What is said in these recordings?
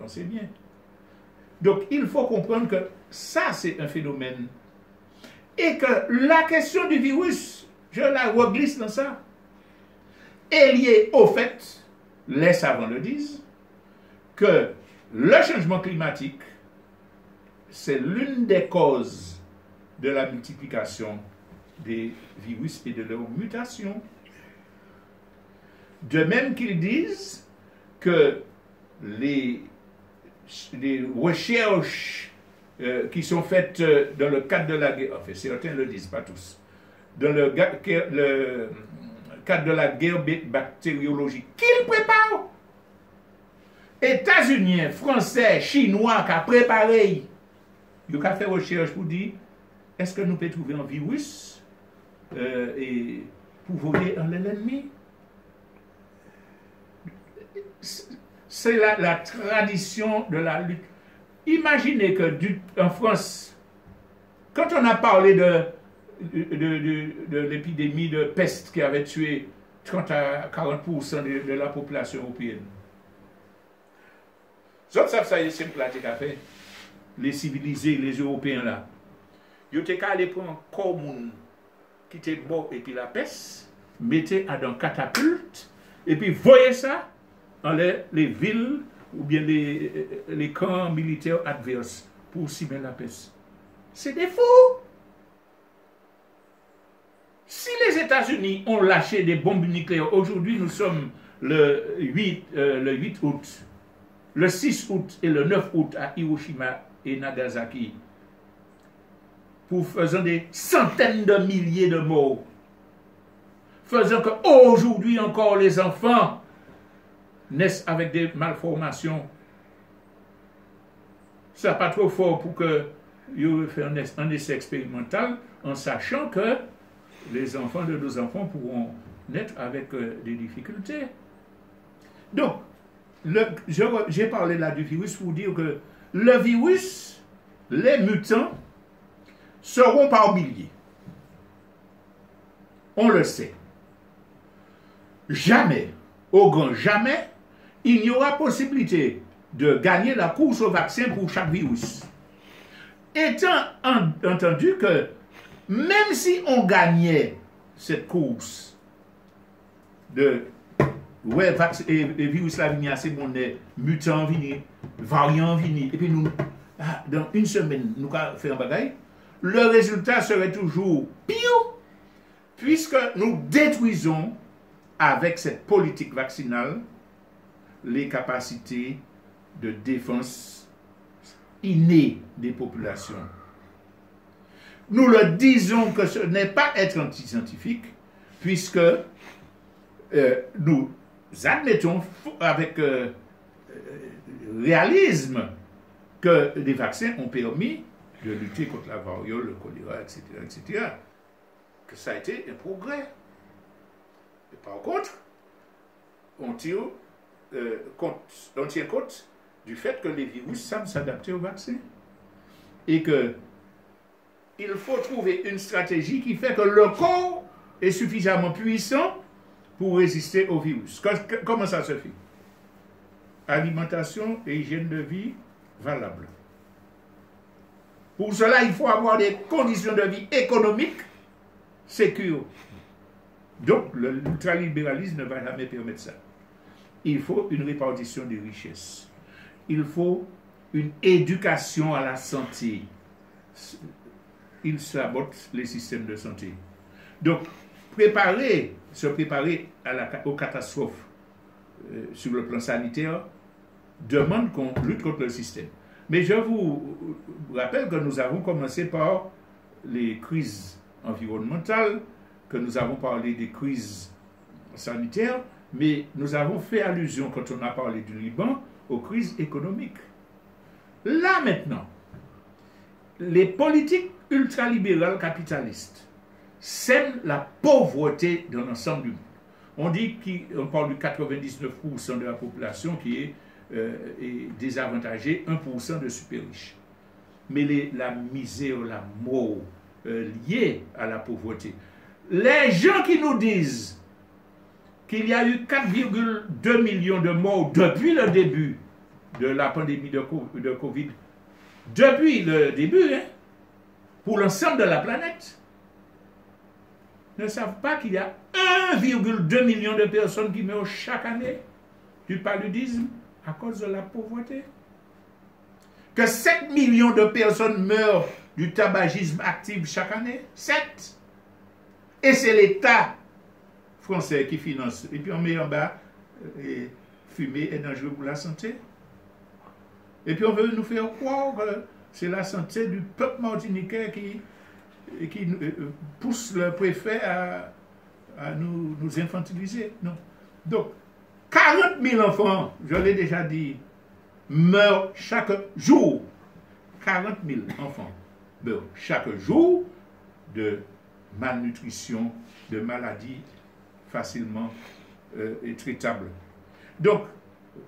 pensez bien. Donc, il faut comprendre que ça, c'est un phénomène. Et que la question du virus, je la reglisse dans ça, est liée au fait, les savants le disent, que le changement climatique, c'est l'une des causes de la multiplication des virus et de leur mutation. De même qu'ils disent que les recherches qui sont faites dans le cadre de la guerre, enfin certains le disent, pas tous, dans le cadre de la guerre bactériologique, qu'ils préparent. États-Unis, Français, Chinois qui ont préparé, ils ont fait recherche pour dire est-ce que nous pouvons trouver un virus et pour voler en l'ennemi. C'est la tradition de la lutte. Imaginez que en France, quand on a parlé de l'épidémie de peste qui avait tué 30 à 40% de la population européenne, ça c'est simple à faire. Les civilisés, les Européens là, ils étaient allés prendre un corps qui était mort et puis la peste, mettez à dans catapulte et puis voyez ça dans les villes ou bien les camps militaires adverses pour cimer la peste. C'est des fous. Si les États-Unis ont lâché des bombes nucléaires, aujourd'hui nous sommes le 8 août, le 6 août et le 9 août à Hiroshima et Nagasaki, pour faisant des centaines de milliers de morts, faisant qu'aujourd'hui encore les enfants naissent avec des malformations. Ça n'est pas trop fort pour que vous fassiez un essai expérimental en sachant que les enfants de nos enfants pourront naître avec des difficultés. Donc, j'ai parlé là du virus pour dire que le virus, les mutants, seront par milliers. On le sait. Jamais, au grand jamais, il n'y aura possibilité de gagner la course au vaccin pour chaque virus. Étant entendu que même si on gagnait cette course de virus là vini assez bon, mutant vini, variant vini, et puis nous, dans une semaine, nous allons faire un bagage, le résultat serait toujours pire, puisque nous détruisons avec cette politique vaccinale les capacités de défense innées des populations. Nous le disons que ce n'est pas être anti-scientifique, puisque nous admettons avec réalisme que les vaccins ont permis de lutter contre la variole, le choléra, etc., etc., que ça a été un progrès. Et par contre, on tient compte du fait que les virus savent s'adapter au vaccin. Et que il faut trouver une stratégie qui fait que le corps est suffisamment puissant pour résister au virus. Comment ça se fait? Alimentation et hygiène de vie valables. Pour cela, il faut avoir des conditions de vie économiques sécures. Donc, l'ultralibéralisme ne va jamais permettre ça. Il faut une répartition des richesses. Il faut une éducation à la santé. Il sabote les systèmes de santé. Donc, se préparer aux catastrophes sur le plan sanitaire demande qu'on lutte contre le système. Mais je vous rappelle que nous avons commencé par les crises environnementales, que nous avons parlé des crises sanitaires, mais nous avons fait allusion, quand on a parlé du Liban, aux crises économiques. Là maintenant, les politiques ultralibérales capitalistes sèment la pauvreté dans l'ensemble du monde. On parle de 99% de la population qui est désavantagée, 1% de super riches. Mais la misère, la mort liée à la pauvreté. Les gens qui nous disent qu'il y a eu 4,2 millions de morts depuis le début de la pandémie de Covid depuis le début, hein, pour l'ensemble de la planète, ne savent pas qu'il y a 1,2 million de personnes qui meurent chaque année du paludisme à cause de la pauvreté. Que 7 millions de personnes meurent du tabagisme actif chaque année. 7. Et c'est l'État français qui finance. Et puis on met en bas, fumer est dangereux pour la santé. Et puis on veut nous faire croire que c'est la santé du peuple martiniquais qui pousse le préfet à nous infantiliser. Non. Donc, 40 000 enfants, je l'ai déjà dit, meurent chaque jour. 40 000 enfants meurent chaque jour de malnutrition, de maladies facilement traitables. Donc,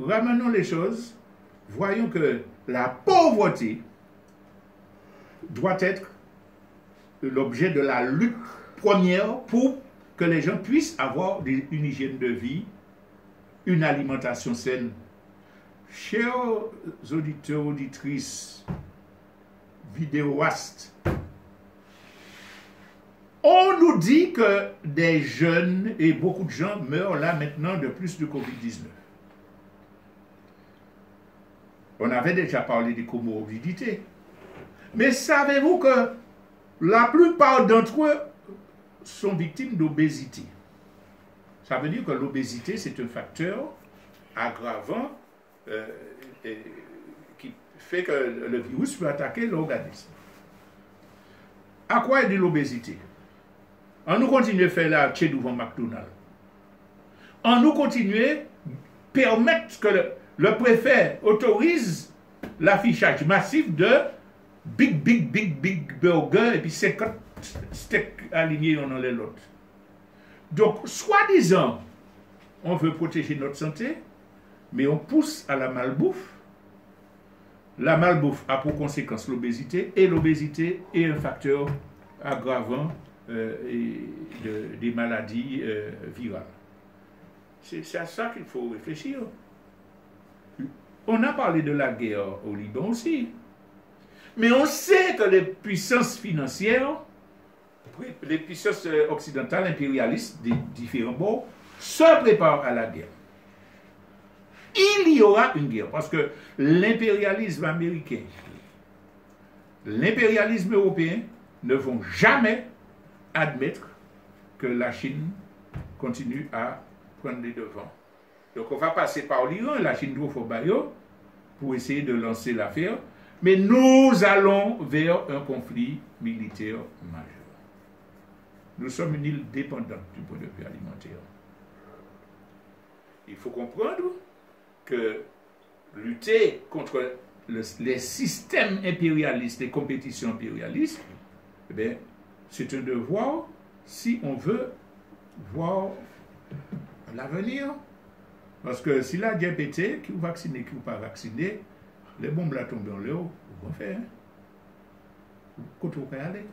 ramenons les choses, voyons que la pauvreté doit être l'objet de la lutte première pour que les gens puissent avoir une hygiène de vie, une alimentation saine. Chers auditeurs, auditrices, vidéastes, on nous dit que des jeunes et beaucoup de gens meurent là maintenant de plus de Covid-19. On avait déjà parlé des comorbidités. Mais savez-vous que la plupart d'entre eux sont victimes d'obésité? Ça veut dire que l'obésité, c'est un facteur aggravant qui fait que le virus peut attaquer l'organisme. À quoi est due l'obésité? On nous continue à faire la chez devant McDonald's. On nous continue à permettre que le préfet autorise l'affichage massif de big burger et puis 50 steaks alignés l'un dans l'autre. Donc, soi-disant, on veut protéger notre santé, mais on pousse à la malbouffe. La malbouffe a pour conséquence l'obésité, et l'obésité est un facteur aggravant des maladies virales. C'est à ça qu'il faut réfléchir. On a parlé de la guerre au Liban aussi. Mais on sait que les puissances financières, les puissances occidentales, impérialistes des différents bords, se préparent à la guerre. Il y aura une guerre, parce que l'impérialisme américain, l'impérialisme européen ne vont jamais admettre que la Chine continue à prendre les devants. Donc on va passer par l'Iran, la Chine doit faire baillot pour essayer de lancer l'affaire, mais nous allons vers un conflit militaire majeur. Nous sommes une île dépendante du point de vue alimentaire. Il faut comprendre que lutter contre les systèmes impérialistes, les compétitions impérialistes, eh bien, c'est un devoir si on veut voir l'avenir. Parce que si la guerre pété, qui vous vaccinez, qui vous pas vacciné, les bombes là tombent en l'air, vous pouvez faire. Quand vous pouvez aller,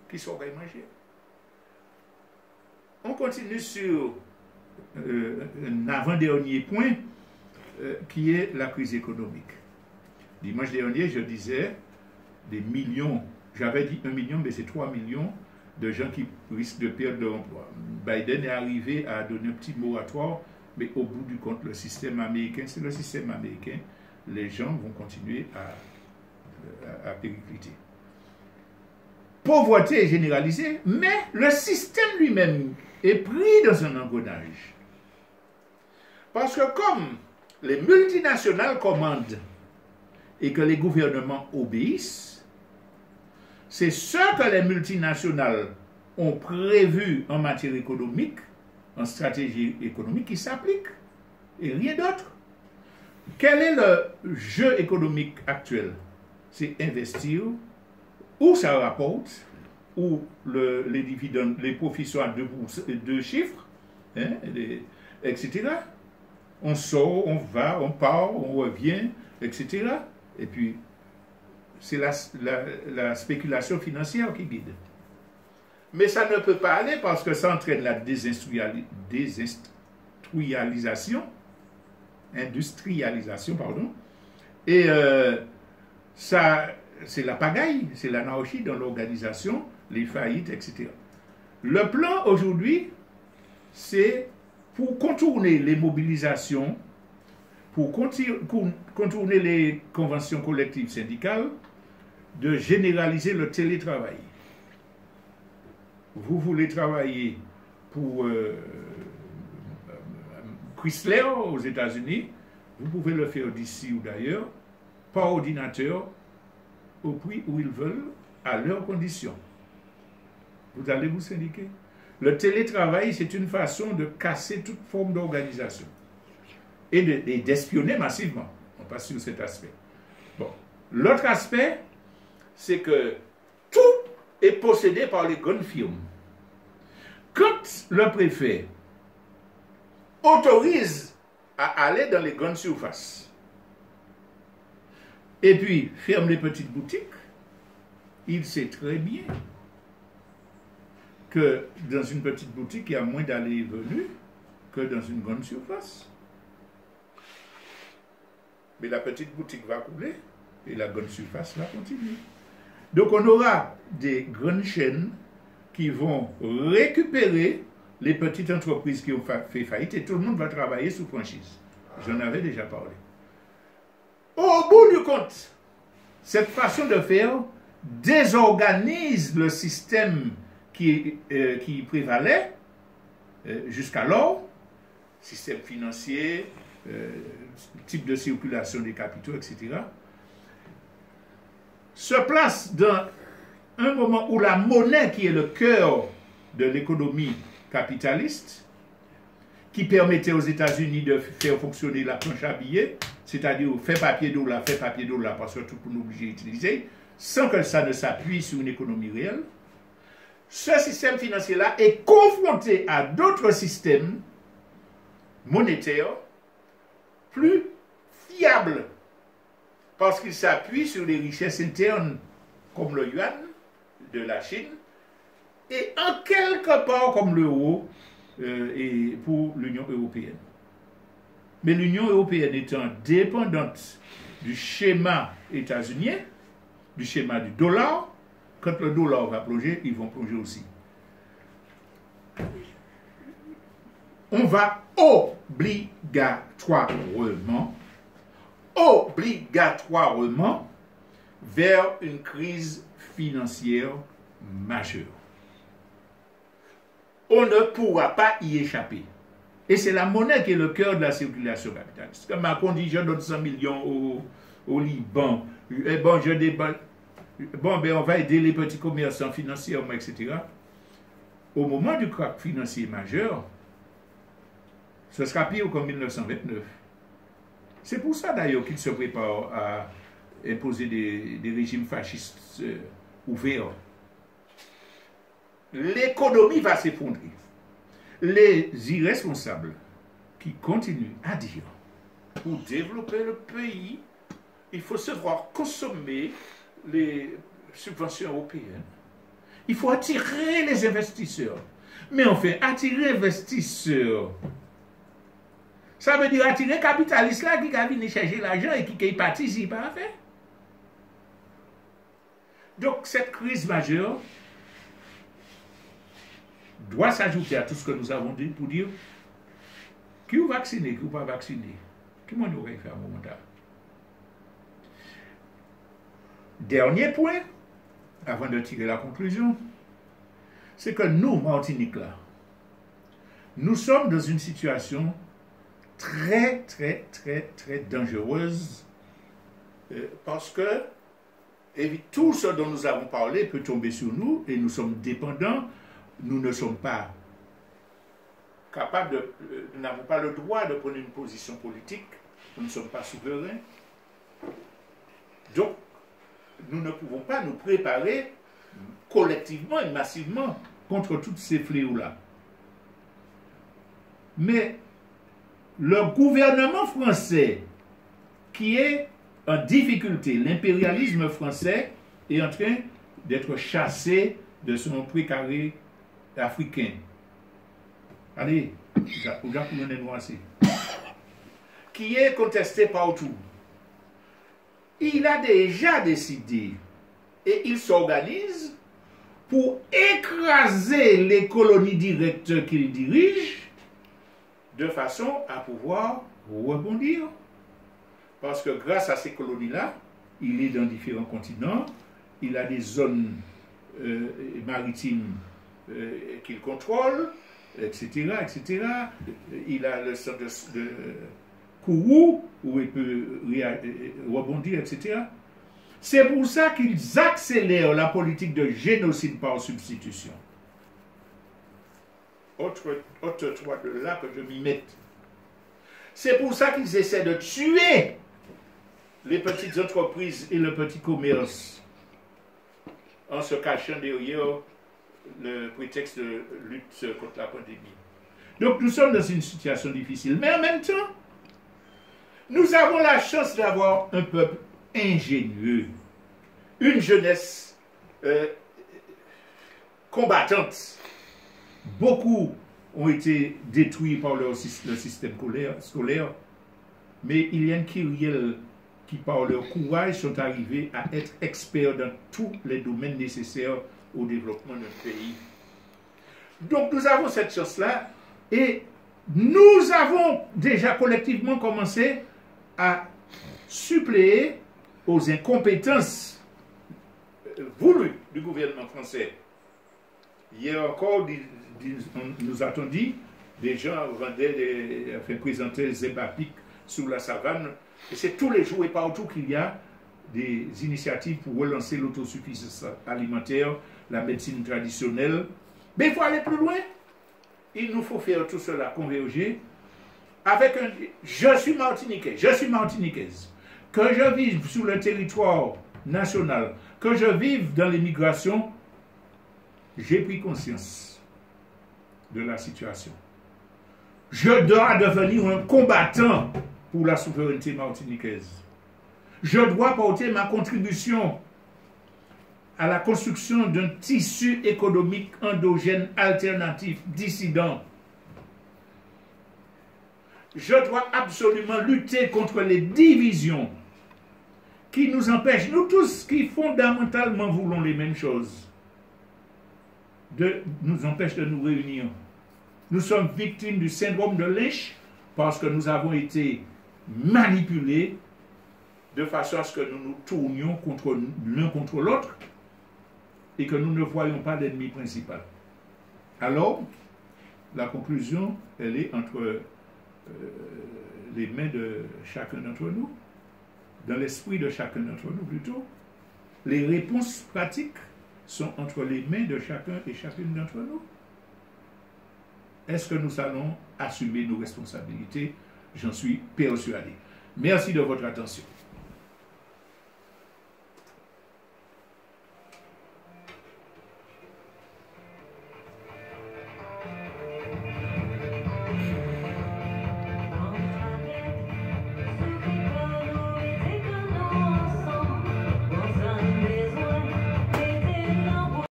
qui sont manger. On continue sur un avant-dernier point qui est la crise économique. Dimanche dernier, je disais des millions, j'avais dit 1 million, mais c'est 3 millions de gens qui risquent de perdre leur emploi. Biden est arrivé à donner un petit moratoire, mais au bout du compte, le système américain, c'est le système américain, les gens vont continuer à péricliter. Pauvreté est généralisée, mais le système lui-même est pris dans un engrenage. Parce que comme les multinationales commandent et que les gouvernements obéissent, c'est ce que les multinationales ont prévu en matière économique, en stratégie économique qui s'applique, et rien d'autre. Quel est le jeu économique actuel? C'est investir où ça rapporte, où les dividendes, les profits sont à deux chiffres, hein, etc. On sort, on va, on part, on revient, etc. Et puis, c'est la spéculation financière qui guide. Mais ça ne peut pas aller parce que ça entraîne la industrialisation, Et ça, c'est la pagaille, c'est l'anarchie dans l'organisation, les faillites, etc. Le plan aujourd'hui, c'est pour contourner les mobilisations, pour contourner les conventions collectives syndicales, de généraliser le télétravail. Vous voulez travailler pour Chrysler aux États-Unis, vous pouvez le faire d'ici ou d'ailleurs, par ordinateur, au prix où ils veulent, à leurs conditions. Vous allez vous syndiquer. Le télétravail, c'est une façon de casser toute forme d'organisation et d'espionner massivement. On passe sur cet aspect. Bon. L'autre aspect, c'est que tout est possédé par les grandes firmes. Quand le préfet autorise à aller dans les grandes surfaces et puis ferme les petites boutiques, il sait très bien que dans une petite boutique, il y a moins d'allées et venues que dans une grande surface. Mais la petite boutique va couler et la grande surface va continuer. Donc on aura des grandes chaînes qui vont récupérer les petites entreprises qui ont fait faillite et tout le monde va travailler sous franchise. J'en avais déjà parlé. Au bout du compte, cette façon de faire désorganise le système qui prévalait jusqu'alors, système financier, type de circulation des capitaux, etc., se place dans un moment où la monnaie, qui est le cœur de l'économie capitaliste, qui permettait aux États-Unis de faire fonctionner la planche à billets, c'est-à-dire fait papier dollar, parce que tout le monde est obligé d'utiliser, sans que ça ne s'appuie sur une économie réelle. Ce système financier-là est confronté à d'autres systèmes monétaires plus fiables, parce qu'il s'appuie sur les richesses internes, comme le yuan de la Chine, et en quelque part comme l'euro et pour l'Union européenne. Mais l'Union européenne étant dépendante du schéma états-unien, du schéma du dollar, quand le dollar va plonger, ils vont plonger aussi. On va obligatoirement vers une crise financière majeure. On ne pourra pas y échapper. Et c'est la monnaie qui est le cœur de la circulation capitaliste. Comme Macron dit, je donne 100 millions au Liban. Et bon, on va aider les petits commerçants financièrement, etc. Au moment du crack financier majeur, ce sera pire qu'en 1929. C'est pour ça d'ailleurs qu'il se prépare à imposer des régimes fascistes ouverts. L'économie va s'effondrer. Les irresponsables qui continuent à dire, pour développer le pays, il faut se voir consommer les subventions européennes. Il faut attirer les investisseurs. Mais enfin, attirer investisseurs, ça veut dire attirer les capitalistes là qui viennent chercher l'argent et qui participent à faire. Donc cette crise majeure doit s'ajouter à tout ce que nous avons dit pour dire qui est vacciné, qui n'est pas vacciné. Qui m'en aurait fait à un moment là. Dernier point, avant de tirer la conclusion, c'est que nous, Martinique, là, nous sommes dans une situation très dangereuse parce que tout ce dont nous avons parlé peut tomber sur nous et nous sommes dépendants. Nous ne sommes pas capables nous n'avons pas le droit de prendre une position politique, nous ne sommes pas souverains. Donc, nous ne pouvons pas nous préparer collectivement et massivement contre tous ces fléaux-là. Mais le gouvernement français qui est en difficulté, l'impérialisme français est en train d'être chassé de son précaré africain. Allez, qui est contesté partout. il a déjà décidé et il s'organise pour écraser les colonies directes qu'il dirige de façon à pouvoir rebondir. Parce que grâce à ces colonies-là, il est dans différents continents, il a des zones maritimes qu'il contrôle, etc., etc. Il a le centre de Kourou, où il peut rebondir, etc. C'est pour ça qu'ils accélèrent la politique de génocide par substitution. Autre droit de là que je m'y mette. C'est pour ça qu'ils essaient de tuer les petites entreprises et le petit commerce en se cachant derrière le prétexte de lutte contre la pandémie. Donc nous sommes dans une situation difficile. Mais en même temps, nous avons la chance d'avoir un peuple ingénieux, une jeunesse combattante. Beaucoup ont été détruits par le système scolaire, mais il y a une kyrielle qui, par leur courage, sont arrivés à être experts dans tous les domaines nécessaires au développement d'un pays. Donc nous avons cette chance-là et nous avons déjà collectivement commencé à suppléer aux incompétences voulues du gouvernement français. Hier encore, on nous a dit, des gens présentaient des ébapiques sous la savane. Et c'est tous les jours et partout qu'il y a des initiatives pour relancer l'autosuffisance alimentaire, la médecine traditionnelle. Mais il faut aller plus loin. Il nous faut faire tout cela converger avec un... Je suis martiniquais, je suis martiniquaise. Que je vive sur le territoire national, que je vive dans l'immigration, j'ai pris conscience de la situation. Je dois devenir un combattant pour la souveraineté martiniquaise. Je dois porter ma contribution à la construction d'un tissu économique endogène alternatif, dissident. Je dois absolument lutter contre les divisions qui nous empêchent, nous tous qui fondamentalement voulons les mêmes choses, nous empêchent de nous réunir. Nous sommes victimes du syndrome de Lynch parce que nous avons été manipulés de façon à ce que nous nous tournions l'un contre l'autre et que nous ne voyons pas l'ennemi principal. Alors, la conclusion, elle est entre les mains de chacun d'entre nous, dans l'esprit de chacun d'entre nous plutôt. Les réponses pratiques sont entre les mains de chacun et chacune d'entre nous. Est-ce que nous allons assumer nos responsabilités? J'en suis persuadé. Merci de votre attention.